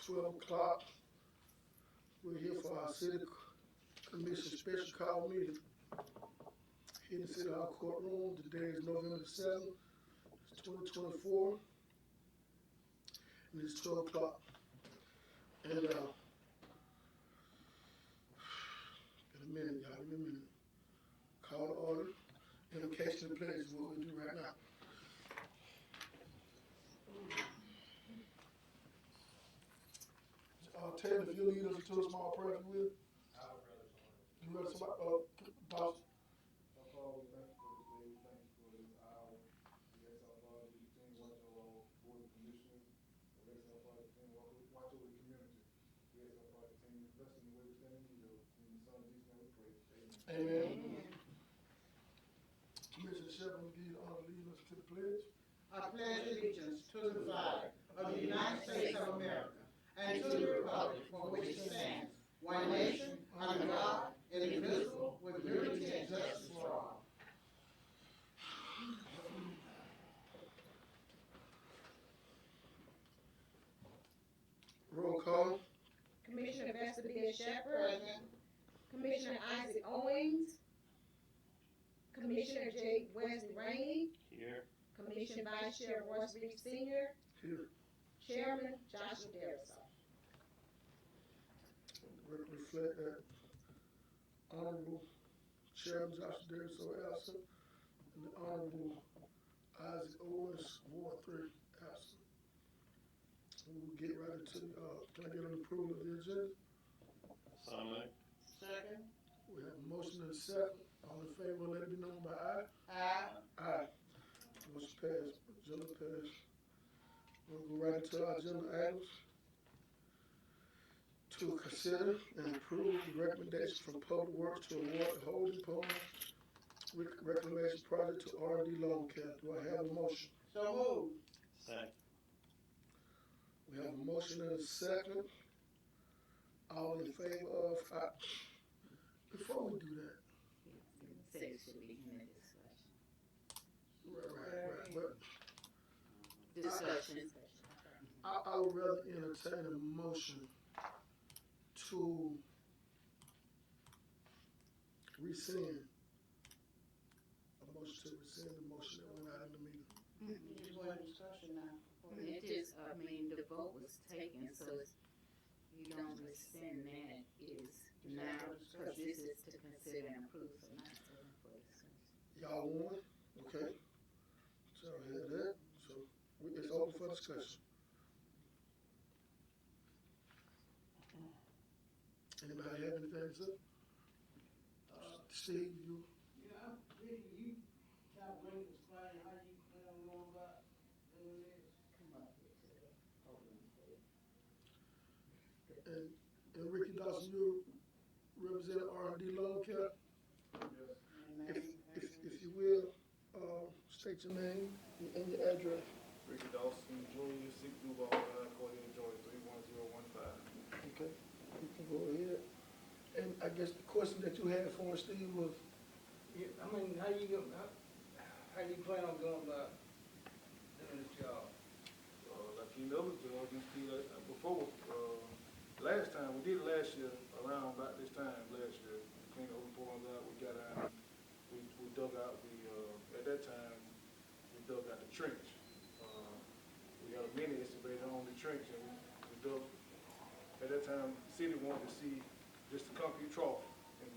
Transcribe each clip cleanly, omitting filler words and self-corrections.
12 o'clock. We're here for our city commission special call meeting here in the City Hall courtroom. Today is November the 7th, 2024, and it's 12 o'clock. And in a minute, y'all, in a minute. Call to order. Invocation and pledge is what we do right now. Taylor, if you'll lead us into a small prayer, if you will. You ready? Somebody, Dawson. Father, we thank you for this day. We thank you for this hour. We ask our Father to continue watch over our board of commissioners. We ask our Father to continue watch over the community. We ask our Father to continue blessing the way we stand in need of. In the Son of Jesus' name we pray. Amen. Amen. Commissioner Shepard, we give you the honor of leading us to the pledge. I pledge allegiance to the flag of the United States of America and to the republic for which it stands, one nation, under God, indivisible, with liberty and justice for all. Roll call. Commissioner Vesta Shepherd. Commissioner Isaac Owens. Commissioner J. Wesley Rainey. Here. Commissioner Vice Chair Royce Reed Sr. Here. Chairman Joshua Darisaw. Reflect that Honorable Chairman Joshua Darisaw absent, and the Honorable Isaac Owens, Ward 3, absent. We'll get right into can I get an approval of the agenda? So moved. Second. We have a motion and a second. All in favor, let it be known by aye. Aye. Aye. Motion passed. Agenda passed. We'll go right into our agenda items. To consider and approve the recommendation from Public Works to award the holding pond reclamation project to R&D Loan Cap. Do I have a motion? So moved. Second. We have a motion and a second. All in favor of, before we do that. Say it should begin a discussion. Right. But Discussion. I would rather entertain a motion to rescind. A motion to rescind the motion that went out in the meeting. Just one discussion now. It just, the vote was taken, so it's, you don't rescind that, is now, because this is to consider and approve, so not open for discussion. Y'all want it? Okay. So I had that. So it's open for discussion. Anybody have anything to say? Steve, you? Yeah, you kind of bring explain how you plan on going about doing this. Come up here to the podium, please. And Ricky Dawson, you represent R&D Loan Cap. If you will, state your name and your address. Ricky Dawson, Jr., 6 Duval Drive, Cordele, Georgia, 31015. Okay, you can go ahead. And I guess the question that you had for us, Steve, was, Yeah, I mean, how you plan on going about doing this job? Like you know, before, last time, we did it last year, around about this time last year, cleaned the open ponds out, we got out, we dug out at that time, we dug out the trench. We got a mini excavator on the trench, and we dug, at that time, the city wanted to see just the concrete trough in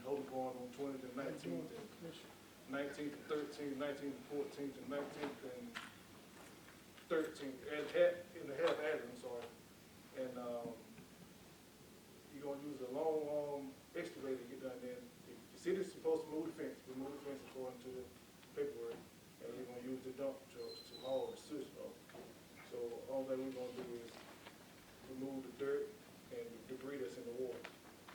holding pond on 20th and 19th, and 19th and 13th, 19th and 14th, and 19th and 13th, in the half alley, I'm sorry. And you're gonna use a long excavator to get down there. The city's supposed to move the fence. We move the fence according to the paperwork, and we're gonna use the dump trucks to haul the sewage off. So all that we're gonna do is remove the dirt and the debris that's in the water.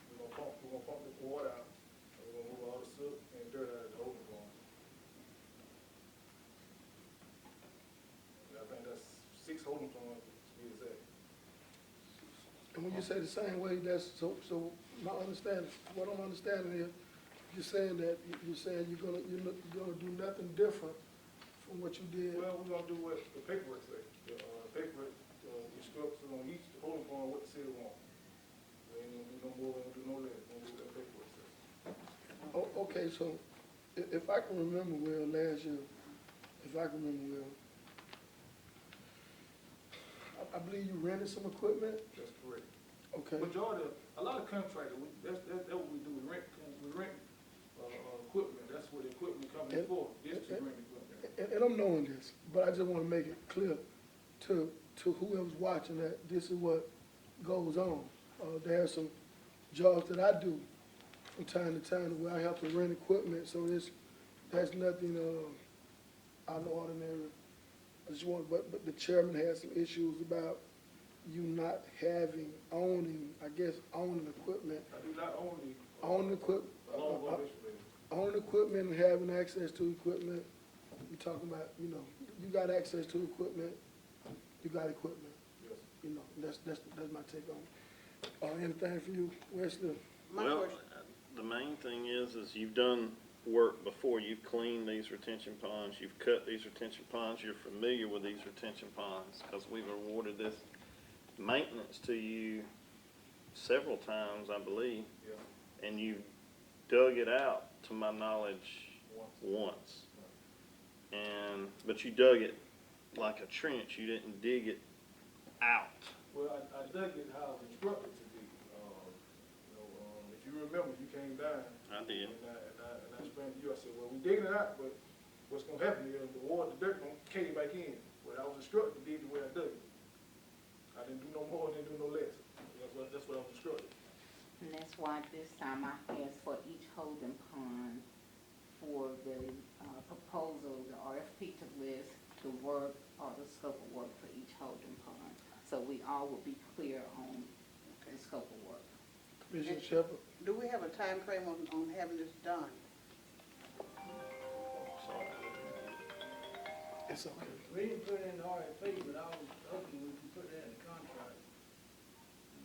We're gonna pump the water out, and we're gonna move all the soot and dirt out of the holding pond. I think that's 6 holding ponds to be exact. and when you say the same way, that's, so my understanding, what I'm understanding is, you're saying you're gonna do nothing different from what you did. Well, we're gonna do what the paperwork says. The paperwork Okay, so if I can remember well, last year, if I can remember well, I believe you rented some equipment. That's correct. Okay. Majority, a lot of contractors, that's what we do, we rent equipment, that's what the equipment coming And- for, is to rent equipment. And I'm knowing this, but I just want to make it clear to whoever's watching that this is what goes on. There are some jobs that I do from time to time where I have to rent equipment, so that's nothing out of the ordinary. I just want, but the chairman has some issues about you not owning equipment, I do not own owning equipment, owning equipment and having access to equipment. You're talking about, you got access to equipment, you got equipment. Yes. That's my take on it. Anything for you, Wesley? My Well, question, the main thing is you've done work before. You've cleaned these retention ponds, you've cut these retention ponds, you're familiar with these retention ponds, because we've awarded this maintenance to you several times, I believe, Yeah. and you dug it out, to my knowledge, once. But you dug it like a trench, you didn't dig it out. Well, I dug it how I was instructed to do. If you remember, you came down. I did. And I explained to you, I said, well, we digging it out, but what's gonna happen is the water, the dirt gonna cave back in. Well, I was instructed to dig the way I dug it. I didn't do no more, didn't do no less. That's what I was instructed. And that's why this time I asked for each holding pond for the proposal, the RFP to list the work or the scope of work for each holding pond. So we all will be clear on the scope of work. Commissioner Shepherd? do we have a time frame on having this done? Sorry. It's okay. We didn't put it in the RFP, but I was hoping we could put that in the contract.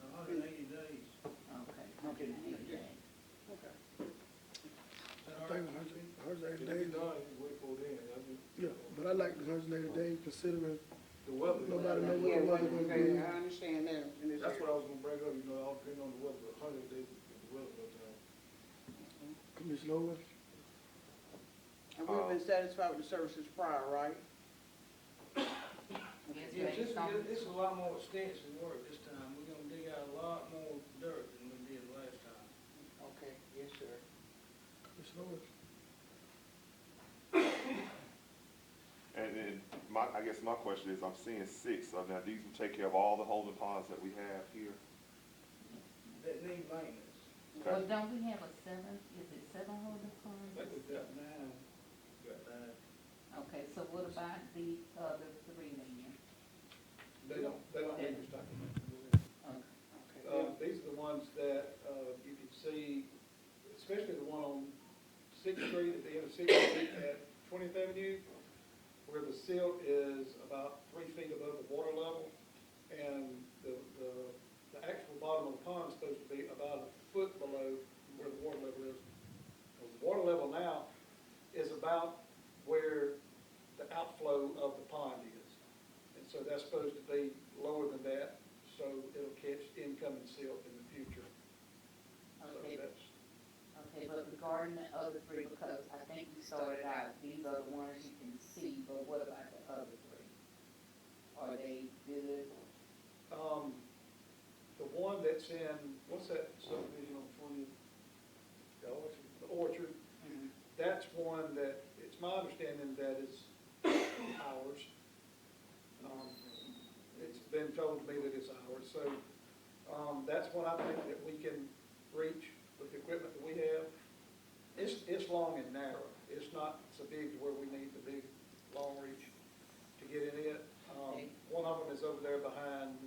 In 180 days. Okay, 180 days. Okay. Is that I all think right? 180 If days. it's done, you wait for it in. Yeah, but I like the 180 days considering The weather. nobody knows what Yeah, the weather gonna be. I understand that. And it's- That's what I was gonna bring up, all depending on the weather, 100 days, the weather goes down. Commissioner Owens? And we've been satisfied with the services prior, right? Yes, Yeah, based on- it's a lot more extensive work this time. We're gonna dig out a lot more dirt than we did last time. Okay, yes, sir. Commissioner Owens? And I guess my question is, I'm seeing 6, so now these will take care of all the holding ponds that we have here? That need maintenance. Well, don't we have a 7, is it 7 holding I ponds? think we've got 9. Got 9. Okay, so what about the other 3 then? They don't have this document. Okay. These are the ones that, you can see, especially the one on Sixth Street, at the end of Sixth Street at 20th Avenue, where the silt is about 3 feet above the water level, and the actual bottom of the pond is supposed to be about a foot below where the water level is. Because the water level now is about where the outflow of the pond is. And so that's supposed to be lower than that, so it'll catch incoming silt in the future. So Okay, that's, okay, but regarding the other 3, because I think we started out, these are the ones you can see, but what about the other 3? Are they good? the one that's in, what's that subdivision on 20th? The Orchard. Mhm. That's one that, it's my understanding that is ours. It's been told to me that it's ours, so, that's one I think that we can reach with the equipment that we have. It's long and narrow, it's not so big to where we need the big, long reach to get in it. Okay. One of them is over there behind,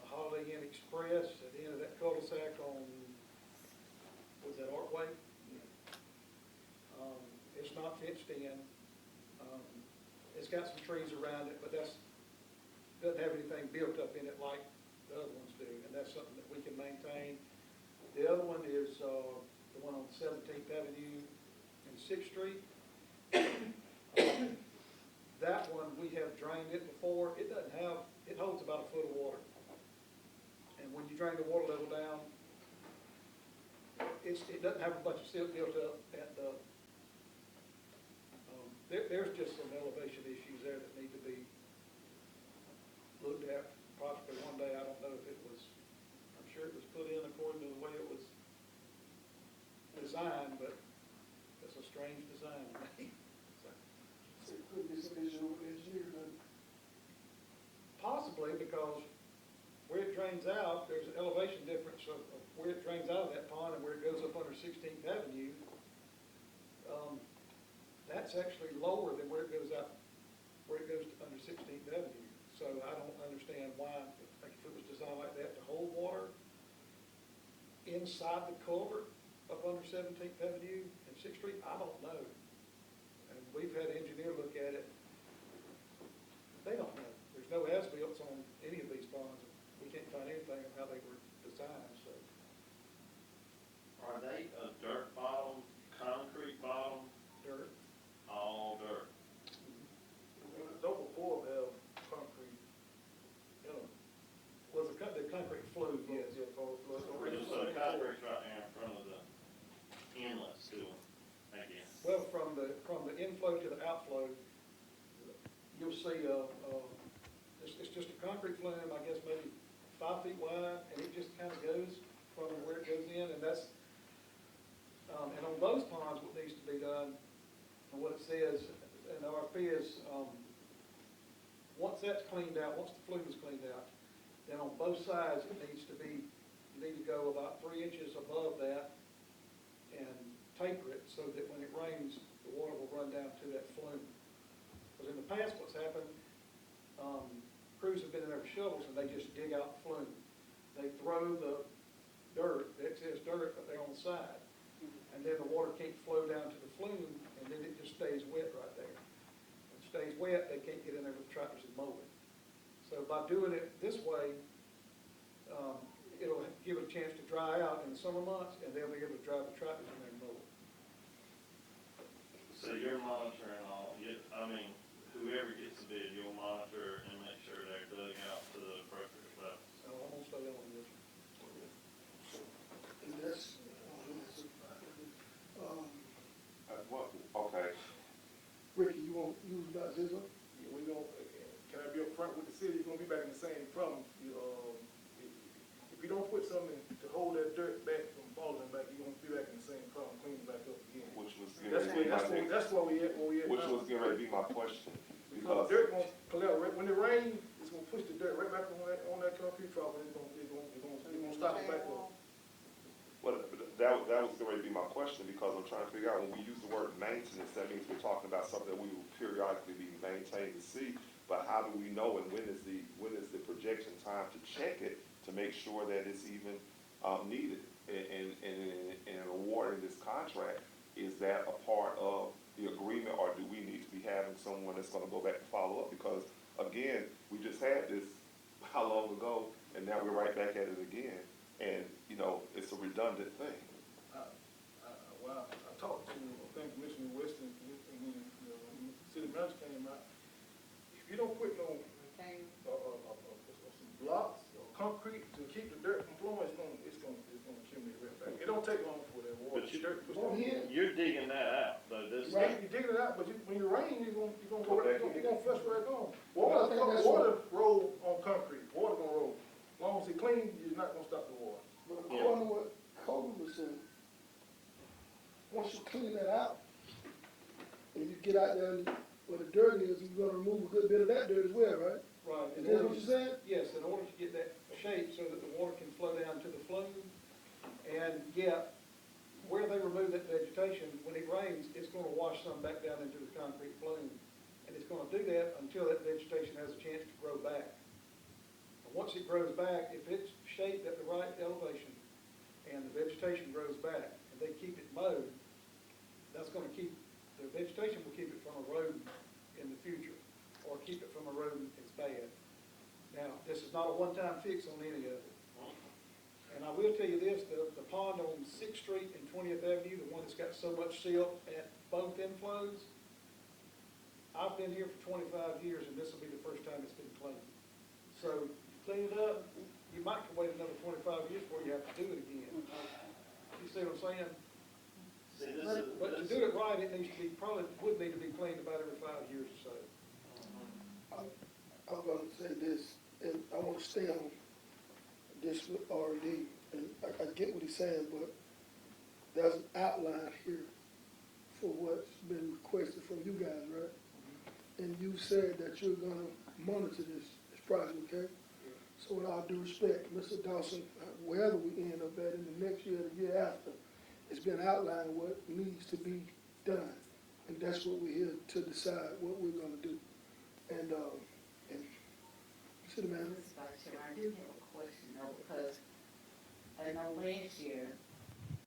Holiday Inn Express, at the end of that cul-de-sac on, was that Artway? It's not fenced in. It's got some trees around it, but doesn't have anything built up in it like the other ones do, and that's something that we can maintain. The other one is, the one on 17th Avenue and 6th Street. That one, we have drained it before. It holds about a foot of water. And when you drain the water level down, it doesn't have a bunch of silt built up at the, there's just some elevation issues there that need to be looked at possibly one day. I don't know if it was, I'm sure it was put in according to the way it was designed, but it's a strange design to me. So it could be some issue with the engineer, then. Possibly because where it drains out, there's an elevation difference of where it drains out of that pond and where it goes up under 16th Avenue. That's actually lower than where it goes out, where it goes to under 16th Avenue. So I don't understand why, like if it was designed like that to hold water inside the culvert up under 17th Avenue and 6th Street, I don't know. And we've had an engineer look at it. They don't know. There's no as-built on any of these ponds. We can't find anything of how they were designed, so. Are they a dirt bottom, concrete bottom, Dirt. all dirt? Those before have concrete, you know. Was the concrete flue, yes. Yeah, for flood. Just so the concrete's right there in front of the inlets to them, I guess. Well, from the inflow to the outflow, you'll see, it's just a concrete flume, I guess maybe 5 feet wide, and it just kind of goes from where it goes in, and that's, and on those ponds, what needs to be done, and what it says in the RFP is, once that's cleaned out, once the flume is cleaned out, then on both sides, it needs to be, you need to go about 3 inches above that and taper it so that when it rains, the water will run down to that flume. Because in the past, what's happened, crews have been in there with shovels and they just dig out the flume. They throw the dirt, the excess dirt up there on the side. And then the water can't flow down to the flume and then it just stays wet right there. When it stays wet, they can't get in there with tractors and mow it. So by doing it this way, it'll give it a chance to dry out in the summer months and they'll be able to drive the tractors in there and mow it. So you're monitoring whoever gets the bid, you'll monitor and make sure they're dug out to the appropriate level. So I'm gonna stay on this. And that's, Okay, Ricky, you want, you about this one? Yeah, we don't, can I be upfront with the city, you're gonna be back in the same problem. If you don't put something to hold that dirt back from falling back, you're gonna be back in the same problem, cleaning back up again. which was gonna That's where we at which now. was gonna be my question, Because because dirt gonna collect, when it rains, it's gonna push the dirt right back on that concrete trough, and it's gonna stop it back up. well, that was gonna be my question, because I'm trying to figure out, when we use the word maintenance, that means we're talking about something that we will periodically be maintained to see, but how do we know, and when is the projection time to check it, to make sure that it's even needed? And awarding this contract, is that a part of the agreement, or do we need to be having someone that's gonna go back and follow up? Because, again, we just had this how long ago, and now we're right back at it again, and, it's a redundant thing. Well, I talked to, I think, Commissioner Weston, when the city manager came out. If you don't put no, some blocks or concrete to keep the dirt from flowing, it's gonna accumulate right back. It don't take long for that water. But you- Dirt push Go that- ahead. You're digging that out, though, this. Right, you're digging it out, but when you rain, you're gonna Go back in. flush right on. I think that's Water roll on concrete, water gonna roll. As long as it's clean, you're not gonna stop the water. But according to what Kobe was saying, once you clean that out, and you get out there and where the dirt is, you're gonna remove a good bit of that dirt as well, right? Right. Is that what you're saying? Yes, in order to get that shape so that the water can flow down to the flume. And where they remove that vegetation, when it rains, it's gonna wash some back down into the concrete flume. And it's gonna do that until that vegetation has a chance to grow back. And once it grows back, if it's shaped at the right elevation and the vegetation grows back and they keep it mowed, that's gonna the vegetation will keep it from eroding in the future, or keep it from eroding as bad. Now, this is not a one-time fix on any of it. And I will tell you this, the pond on 6th Street and 20th Avenue, the one that's got so much silt at both inflows, I've been here for 25 years and this will be the first time it's been cleaned. So, clean it up, you might have to wait another 25 years before you have to do it again. see what I'm saying? See, this is, But to do it right, it needs to be, probably would need to be cleaned about every 5 years or so. I'm gonna say this, and I wanna stay on this with R&D, and I get what he's saying, but there's an outline here for what's been requested from you guys, right? And you said that you're gonna monitor this project, okay? So with all due respect, Mr. Dawson, wherever we end up at in the next year, the year after, it's been outlined what needs to be done. And that's what we're here to decide what we're gonna do. And City Manager, Mr. Vice Chair, I do have a question though, because I know last year,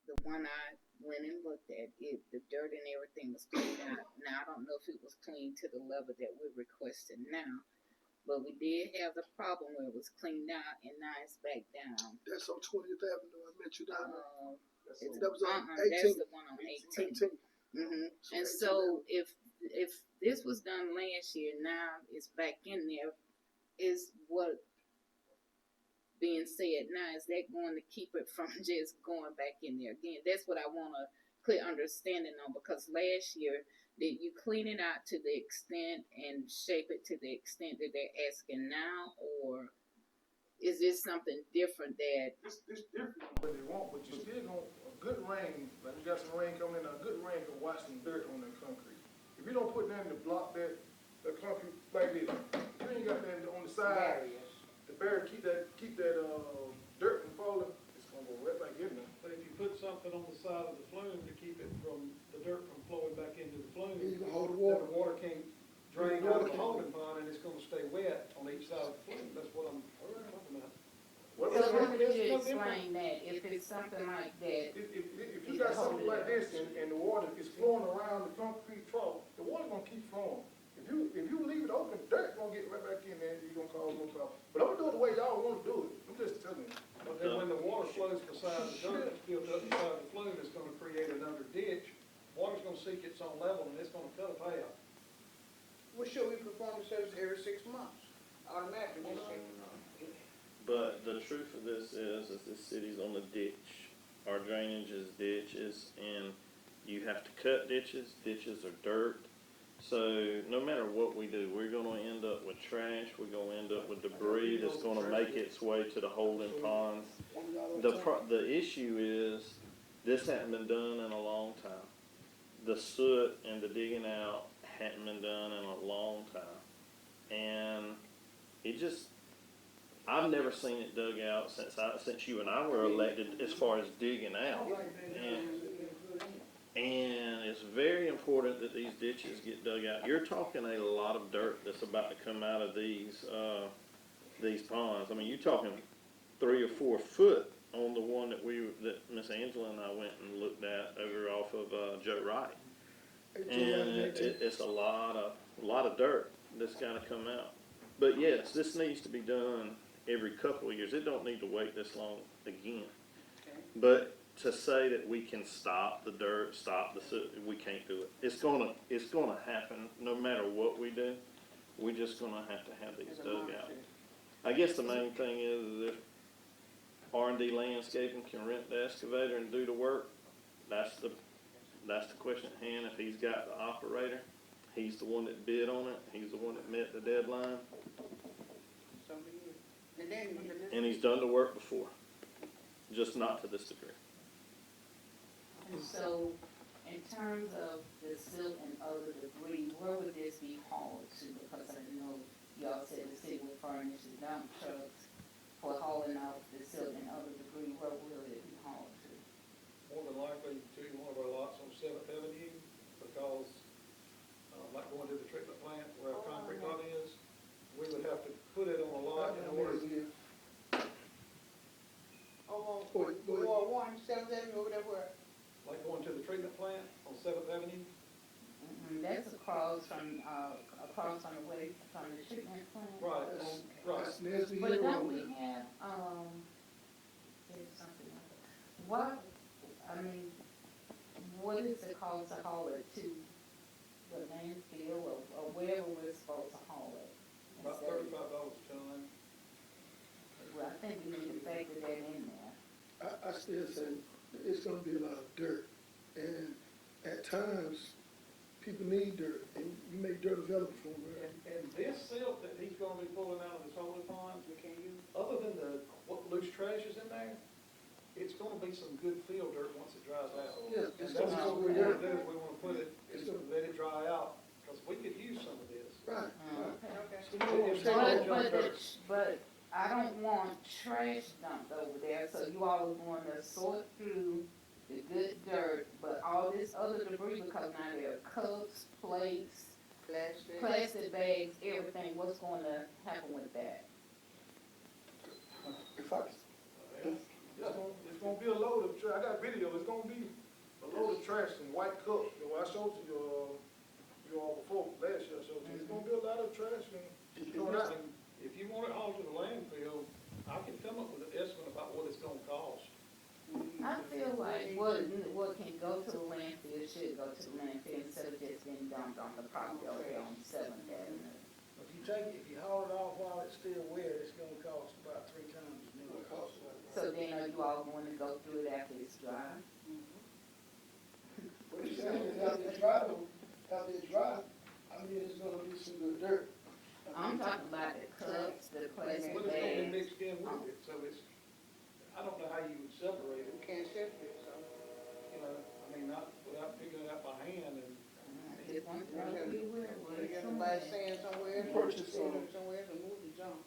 the one I went and looked at, the dirt and everything was cleaned out. Now, I don't know if it was cleaned to the level that we're requesting now, but we did have the problem where it was cleaned out and now it's back down. that's on 20th Avenue, I met you down there. That was on That's 18th. the one on 18. 18th. And so if this was done last year, now it's back in there, is what being said now, is that going to keep it from just going back in there again? That's what I want a clear understanding on, because last year, did you clean it out to the extent and shape it to the extent that they're asking now, or is this something different that? It's different what they want, but you still gonna, a good rain, like we got some rain coming in, a good rain can wash some dirt on that concrete. If you don't put nothing to block that concrete like this, you ain't got that on the side. Barriers. The barrier keep that dirt from falling, it's gonna go right back in there. But if you put something on the side of the flume to keep it from, the dirt from flowing back into the flume, You can hold the then water. the water can't drain out of the holding pond and it's gonna stay wet on each side of the flume. That's what I'm talking about. What So about how would you It's no explain that, if it's something like that? if you got something like this and the water is flowing around the concrete trough, the water gonna keep flowing. If you leave it open, dirt gonna get right back in there and you're gonna cause no problem. But I'm gonna do it the way y'all wanna do it. I'm just telling you. But then when the water flows beside the dirt that's built up beside the flume, it's gonna create another ditch. Water's gonna seek its own level and it's gonna cut a path. Well, should we perform the service every 6 months? Automatically, we say. but the truth of this is this city's on the ditch. Our drainage is ditches, and you have to cut ditches. Ditches are dirt. So no matter what we do, we're gonna end up with trash, we're gonna end up with debris that's gonna make its way to the holding ponds. The issue is, this hadn't been done in a long time. The soot and the digging out hadn't been done in a long time. And it just, I've never seen it dug out since you and I were elected, as far as digging out. And it's very important that these ditches get dug out. You're talking a lot of dirt that's about to come out of these ponds. I mean, you're talking 3 or 4 foot on the one that Miss Angela and I went and looked at over off of Joe Wright. And it's a lot of dirt that's gotta come out. But yes, this needs to be done every couple of years. It don't need to wait this long again. But to say that we can stop the dirt, stop the soot, we can't do it. It's gonna happen no matter what we do. We're just gonna have to have these dug out. I guess the main thing is if R&D Landscaping can rent the excavator and do the work, that's the question at hand. If he's got the operator, he's the one that bid on it, he's the one that met the deadline, So be it. And then, and he's done the work before, just not to this degree. And so, in terms of the silt and other debris, where would this be hauled to? Because I know y'all said the city would furnish the dump trucks for hauling out the silt and other debris. Where will it be hauled to? More than likely to one of our lots on 7th Avenue, because, like going to the treatment plant where our concrete lot is, we would have to put it on a lot in order to. oh, Go ahead, go ahead. Ward 1, 7th Avenue, over there where? Like going to the treatment plant on 7th Avenue. That's across from the way from the treatment plant. Right, right. That's Nesby But Hill don't Road. we have, there's something else. What, I mean, what is the cost to haul it to the landfill or wherever we're supposed to haul it? About $35 a ton. Well, I think we need to factor that in there. I still say, it's it's gonna be a lot of dirt. And at times, people need dirt, and you make dirt available for them, right? And this silt that he's gonna be pulling out of his holding ponds, other than what loose trash is in there, it's gonna be some good field dirt once it dries out. Yeah, And it's that's gonna what be we dirt. wanna do, is we wanna put it, it's gonna let it dry out, because we could use some of this. Right, right. Okay. So you know what I'm It's saying? all But, junk but, dirt. but I don't want trash dumped over there, so you all are going to sort through the good dirt, but all this other debris, because now there are cups, plates, plastic bags, everything, what's going to happen with that? If I, It's gonna be a load of trash. I got video. It's gonna be a load of trash and white cups. You know, I showed you all before last year. I showed you. It's gonna be a lot of trash and thrown out. If you want it hauled to the landfill, I can come up with an estimate about what it's gonna cost. I feel like what can go to the landfill should go to the landfill instead of just being dumped on the property over there on Seventh Avenue. If you haul it off while it's still wet, it's gonna cost about 3 times as much. So then are you all going to go through it after it's dry? what you're saying is after it's dry, I mean, it's gonna be some good dirt. I'm talking about the cups, the plastic But it's gonna be bags. mixed in with it, so it's, I don't know how you would separate it, Can't separate, so. you know, I mean, not without picking it up by hand and. Just one thing we will, They got somebody saying somewhere, Purchase, somewhere to move the junk.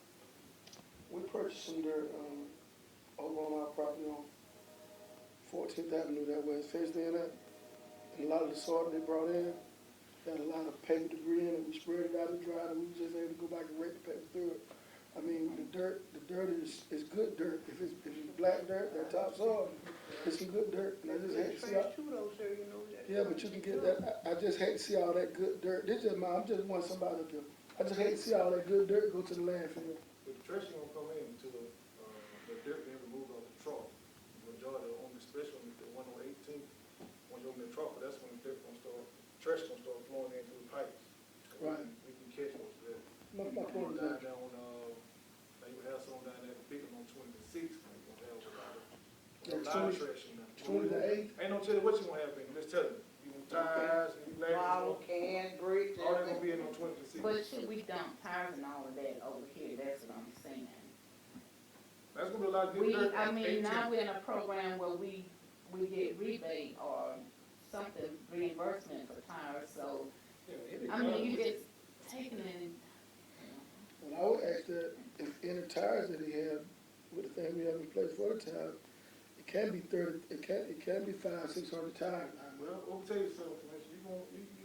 We purchased some dirt, over on our property on 14th Avenue, that where it's fenced in at. And a lot of the soil they brought in, had a lot of paper debris in it. We spread it out and dried it. We was just able to go back and rake the paper through it. I mean, the dirt is good dirt. If it's black dirt, that topsoil, it's some good dirt. And I just hate to see all, Too though, sir, you know that. yeah, but you can get that. I just hate to see all that good dirt. This just I'm just want somebody up here. I just hate to see all that good dirt go to the landfill. The trash gonna come in to the dirt being removed off the truck. Majority, on especially the one on 18th, when you're in the truck, that's when the dirt gonna start, trash gonna start flowing into the pipes. Right. We can catch most of that. My point is Down that. there on, they would have some down there, the big one on 26th, they gonna have a lot of, Yeah, a lot of 20 trash in there. 28th. Ain't no telling what you gonna have in, just tell you. You want tires, you Bottle, lashes, can, bricks, all that gonna everything. be in on 26th. But should we dump tires and all of that over here? That's what I'm saying. That's gonna be a lot of good dirt. I mean, 18th. now we're in a program where we get rebate or something, reimbursement for tires, so, I mean, you just taking it. And I would ask that if any tires that he had, with the thing we have in place for the tires, it can be 30, it can be 500-600 tires now. Well, let me tell you something, Commissioner,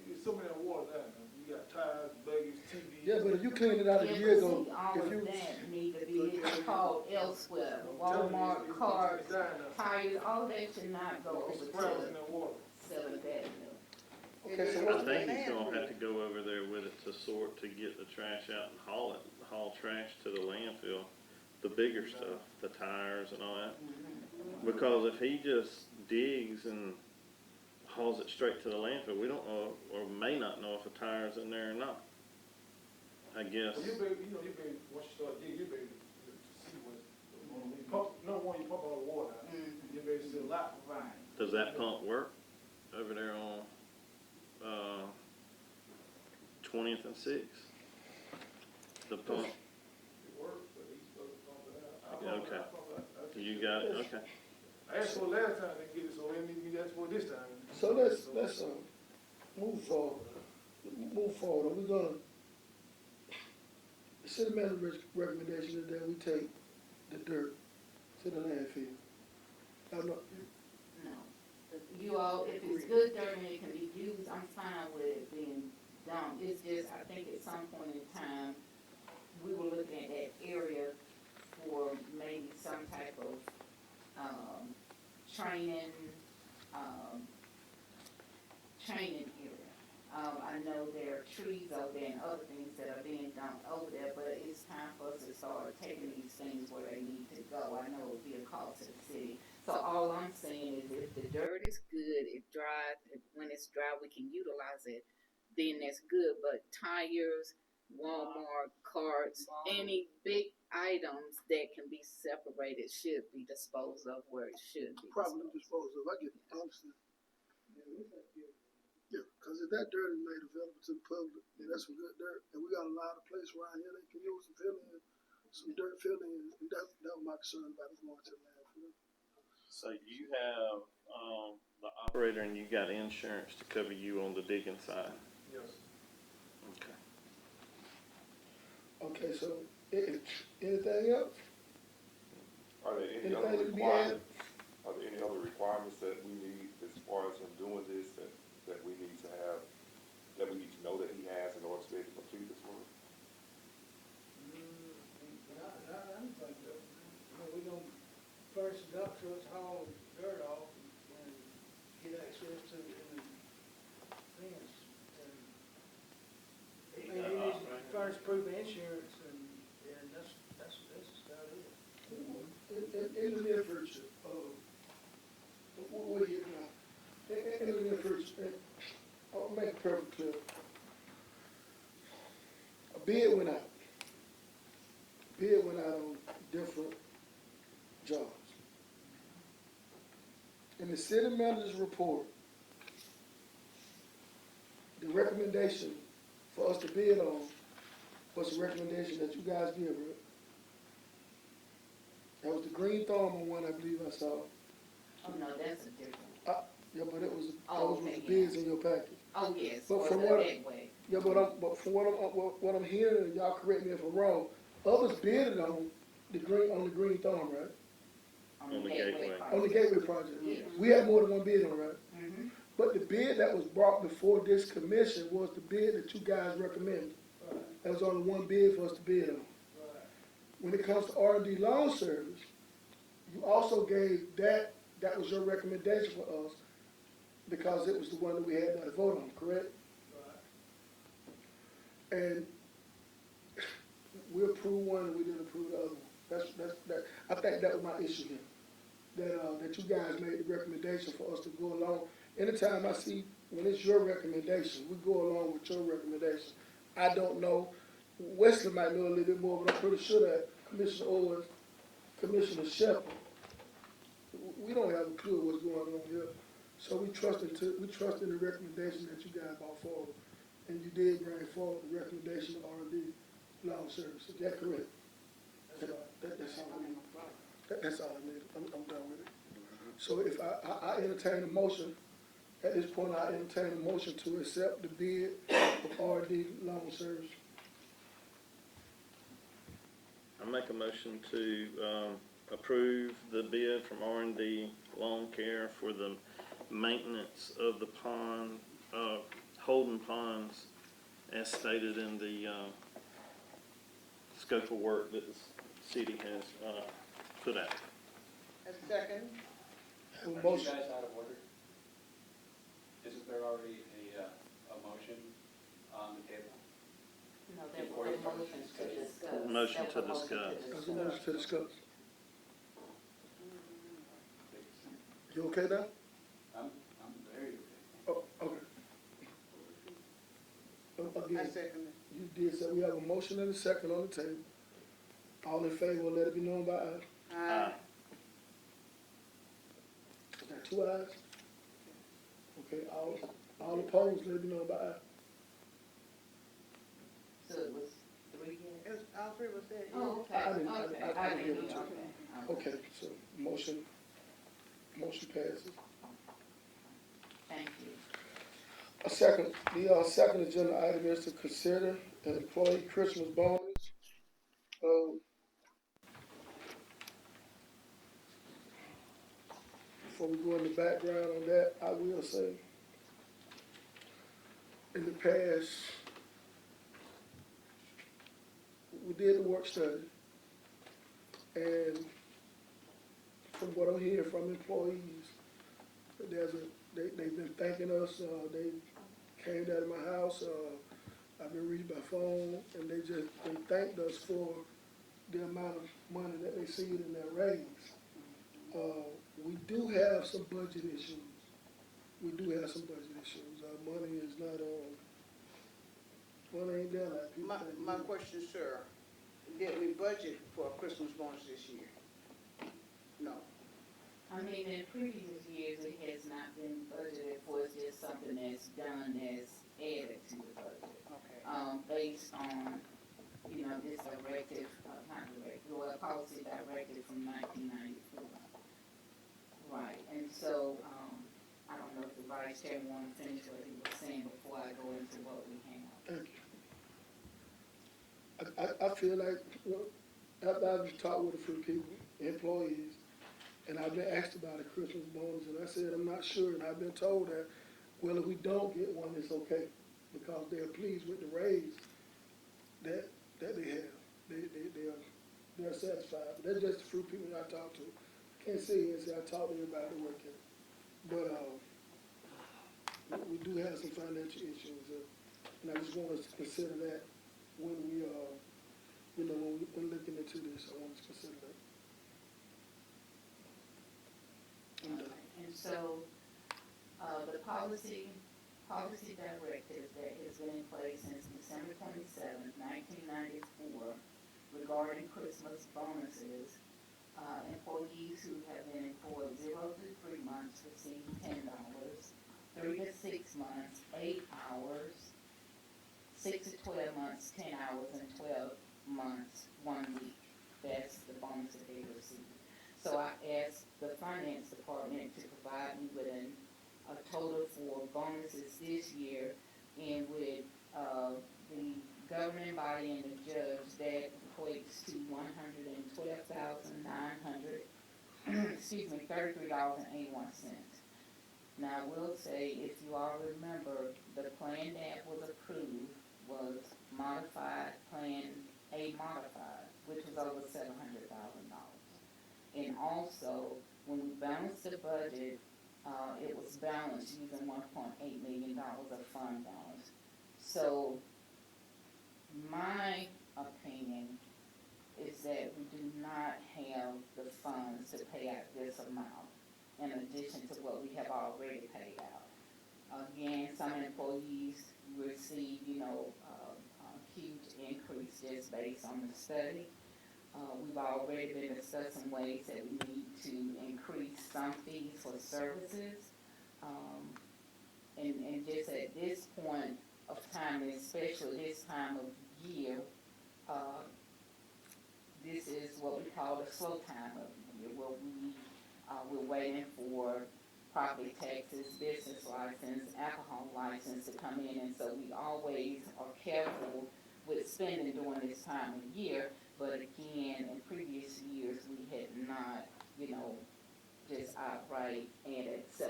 it's so many water down there. You got tires, buggies, TVs. Yeah, but if you cleaned it out a Yeah, year but ago, see, all if of you, that need to be called elsewhere, I'm telling you, Walmart, it's cars, down there. tires, all that should not go over It's browns in to that water. Seventh Avenue. okay, so I what's, think he's gonna have to go over there with it to sort, to get the trash out and haul trash to the landfill, the bigger stuff, the tires and all that. Because if he just digs and hauls it straight to the landfill, we don't know, or may not know if a tire's in there or not. I guess. Well, you be, once you start digging, you be able to see what's going on. You pump, number one, you pump all the water out. You be able to see a lot. Right. Does that pump work over there on, 20th and 6th? The pump, It works, but he's supposed to pump it out. I pump it Okay. out, I pump it out. you got it, okay. I asked for it last time, they get it, so they need me to ask for it this time. so let's move forward. Move forward. Are we gonna, the city manager's recommendation is that we take the dirt to the landfill. I'm not, No. You all, if it's good dirt and it can be used, I'm fine with it being dumped. It's just, I think at some point in time, we were looking at that area for maybe some type of, training, training area. I know there are trees over there and other things that are being dumped over there, but it's time for us to start taking these things where they need to go. I know it would be a cost to the city. So all I'm saying is if the dirt is good, it dries, when it's dry, we can utilize it, then that's good. But tires, Walmart, carts, any big items that can be separated should be disposed of where it should be Properly disposed. disposed of, I get it, honestly. Yeah, cause if that dirt is made available to the public, then that's some good dirt, and we got a lot of places around here that can use some fill-in, some dirt fill-in, and that was my concern about it going to the landfill. So you have, the operator and you got insurance to cover you on the digging side? Yes. Okay. Okay, so, anything else? Are there any Anything other to be added? requirements? Are there any other requirements that we need as far as him doing this, that we need to have, that we need to know that he has in order to be able to complete this work? I don't think so. I mean, we gonna furnish the dump trucks, haul dirt off and get access to it in the fence. And he needs to furnish proof of insurance and that's about it. In the near future, what are you now? In the near future, I'll make it perfect clear. A bid went out. Bid went out on different jobs. In the city manager's report, the recommendation for us to bid on was the recommendation that you guys give, right? That was the green thumb on one, I believe I saw. Oh, no, that's a different. Yeah, but it was, Oh, those was okay, the bids in your package. Oh, yes, But or from the what- that way. Yeah, but from what I'm hearing, and y'all correct me if I'm wrong, others bidded on the green thumb, right? On the gateway. On the gateway project. Yes. We had more than one bid on, it, right? Mm-hmm. But the bid that was brought before this commission was the bid that you guys recommended. Right, There was only one bid for us to bid on. right. When it comes to R&D loan service, you also gave that was your recommendation for us because it was the one that we had to vote on, correct? Right. And we approved one and we didn't approve the other one. That, I think that was my issue here. That you guys made the recommendation for us to go along. Anytime I see, when it's your recommendation, we go along with your recommendation. I don't know, Wesley might know a little bit more, but I'm pretty sure that Commissioner Owens, Commissioner Shepherd, we don't have a clue what's going on here. So we trust in the recommendation that you guys brought forward. And you did bring forward the recommendation of R&D loan service. Is that correct? That's right. That's all I need. That's all I need. I'm done with it. So if I entertain a motion, at this point, I entertain a motion to accept the bid of R&D loan service. I make a motion to, approve the bid from R&D Lawn Care for the maintenance of the pond, Holden ponds, as stated in the, scope of work that the city has, put out. A second. Have a Are you motion. guys out of order? Isn't there already a motion on the table? No, that was a motion to discuss. Motion That to was a discuss. That's a motion to discuss. You okay now? I'm very okay. Oh, okay. I Again, second it. you did say we have a motion and a second on the table. All in favor, let it be known by aye. Aye. Got two ayes? Okay, all opposed, let it be known by aye. So it was three yes? It was, all three was there. Oh, okay, I didn't- okay. I didn't hear hear it too. Okay. Okay, so motion passes. Thank you. The second agenda item is to consider an employee Christmas bonus. Before we go in the background on that, I will say, in the past, we did the work study. And from what I'm hearing from employees, they've been thanking us, they came down to my house, I've been reading by phone, and they thanked us for the amount of money that they see in their raise. We do have some budget issues. Money is not, money ain't there like people My think. question, sir, did we budget for a Christmas bonus this year? No. I mean, in previous years, it has not been budgeted for, it's just something that's done as added to the budget. Okay. Based on, you know, this directive, not directive, well, policy directive from 1994. Right, and so, I don't know if the vice chair wanted to finish what he was saying before I go into what we have. Thank you. I feel like, after I've talked with a few people, employees, and I've been asked about a Christmas bonus, and I said, I'm not sure, and I've been told that, well, if we don't get one, it's okay, because they're pleased with the raise that they have. They're satisfied, but that's just the few people I talk to. Can't say and say I talk to everybody that work here. But, we do have some financial issues, and I just want us to consider that when we, when we're looking into this, I want us to consider that. I'm done. And so, the policy directive that has been in place since December 27th, 1994, regarding Christmas bonuses, employees who have been employed 0 to 3 months receive $10, 3 to 6 months, 8 hours, 6 to 12 months, 10 hours, and 12 months, 1 week. That's the bonus that they receive. So I asked the finance department to provide me with a total for bonuses this year, and with the governing body and the judge, that equates to $112,900, excuse me, $33.81. Now, I will say, if you all remember, the plan that was approved was modified, Plan A modified, which was over $700,000. And also, when we balanced the budget, it was balanced using $1.8 million of fund balance. So, my opinion is that we do not have the funds to pay out this amount, in addition to what we have already paid out. Again, some employees receive, a huge increase just based on the study. We've already been discussing ways that we need to increase some fees for services. And just at this point of time, especially this time of year, this is what we call the slow time of the year, where we're waiting for property taxes, business license, alcohol license to come in, and so we always are careful with spending during this time of year. But again, in previous years, we had not, just outright added $700,000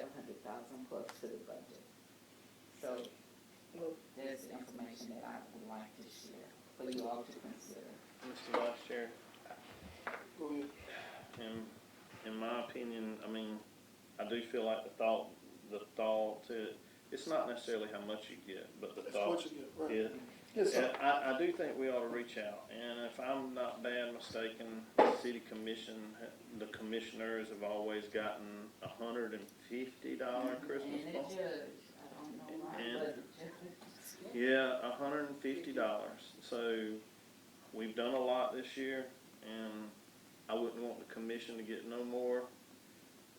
plus to the budget. So that's the information that I would like to share for you all to consider. Mr. Vice Chair, Go ahead. in my opinion, I mean, I do feel like the thought it's not necessarily how much you get, but the That's thought. what you get, right. Yeah. Yes, sir. And I do think we ought to reach out, and if I'm not bad mistaken, the city commission, the commissioners have always gotten $150 Christmas And the bonus. judge, I don't know why, And- but the judge. Yeah, $150. So we've done a lot this year, and I wouldn't want the commission to get no more,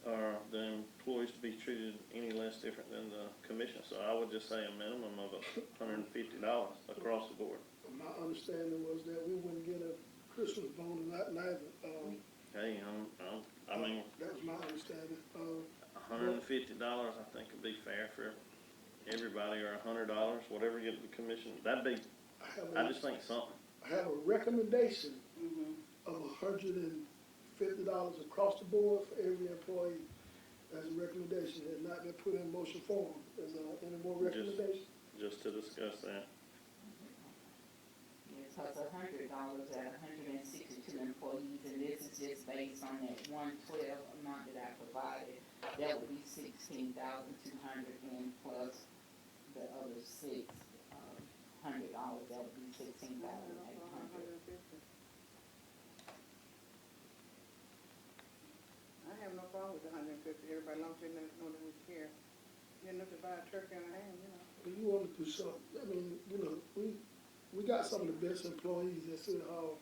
or the employees to be treated any less different than the commission. So I would just say a minimum of $150 across the board. My understanding was that we wouldn't get a Christmas bonus, neither. Hey, I mean, That was my understanding. $150 I think would be fair for everybody, or $100, whatever you get the commission. I just think something. I have a recommendation Mm-hmm. of $150 across the board for every employee. As a recommendation, it had not been put in motion form. Is there any more recommendations? Just to discuss that. Yes, because $100 at 162 employees, and this is just based on that 112 amount that I provided. That would be 16,200, and plus the other $600, that would be 16,800. I have no problem with the 150, everybody long as they know that we care. You enough to buy a turkey and a ham, If you want to do something, I mean, we got some of the best employees at City Hall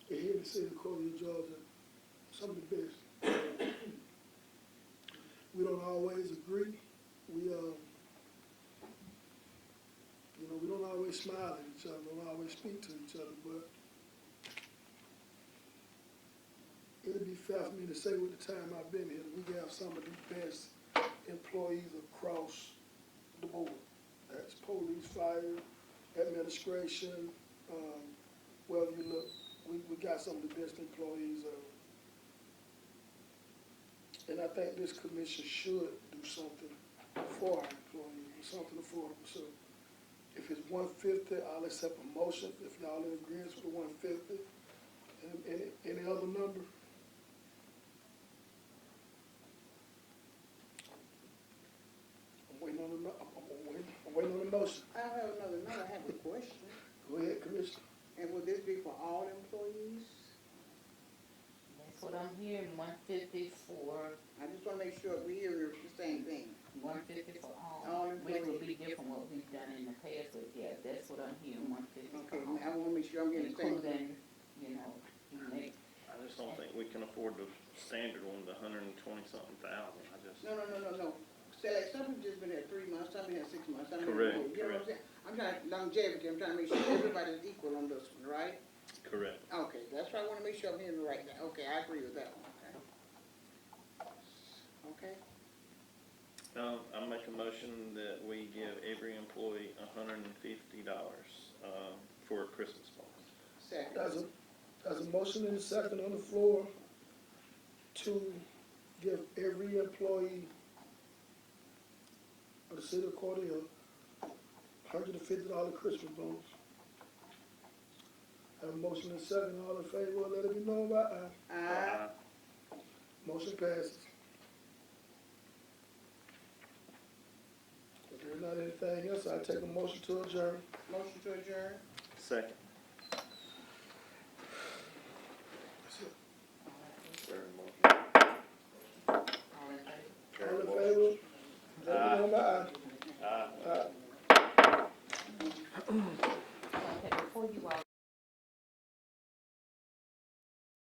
here in the city of Cordele, Georgia, some of the best. We don't always agree. We, we don't always smile at each other, don't always speak to each other, but it'd be fair for me to say with the time I've been here, that we have some of the best employees across the board. That's police, fire, administration, wherever you look, we got some of the best employees. And I think this commission should do something for our employees, something affordable. So if it's 150, I'll accept a motion. If y'all in agreement with the 150, and any other number. I'm waiting on the motion. I have another note, I have a question. Go ahead, Commissioner. And will this be for all employees? That's what I'm hearing, 150 for, I just wanna make sure we hear the same thing. 150 for All all. Which will employees. be different what we've done in the past, but yeah, that's what I'm hearing, 150 Okay, for I all. wanna make sure I'm getting the same thing. Including, you make, I just don't think we can afford the standard one, the 120-something thousand, I just. No. Say like some people just been here 3 months, some been here 6 months, some been Correct, here, you know what I'm saying? I'm trying, longevity, I'm trying to make sure everybody's equal on this one, right? Correct. Okay, that's why I wanna make sure I'm hearing the right thing. Okay, I agree with that one, okay? I make a motion that we give every employee $150 for a Christmas bonus. Second. There's a motion and a second on the floor to give every employee of the city of Cordele $150 Christmas bonus. Have a motion and a second, all in favor, let it be known by aye. Aye. Motion passes. If there's not anything else, I take a motion to adjourn. Motion to adjourn? Second. That's it. Very much. all in favor? All in favor, let it be known by aye. Aye. Okay, before you all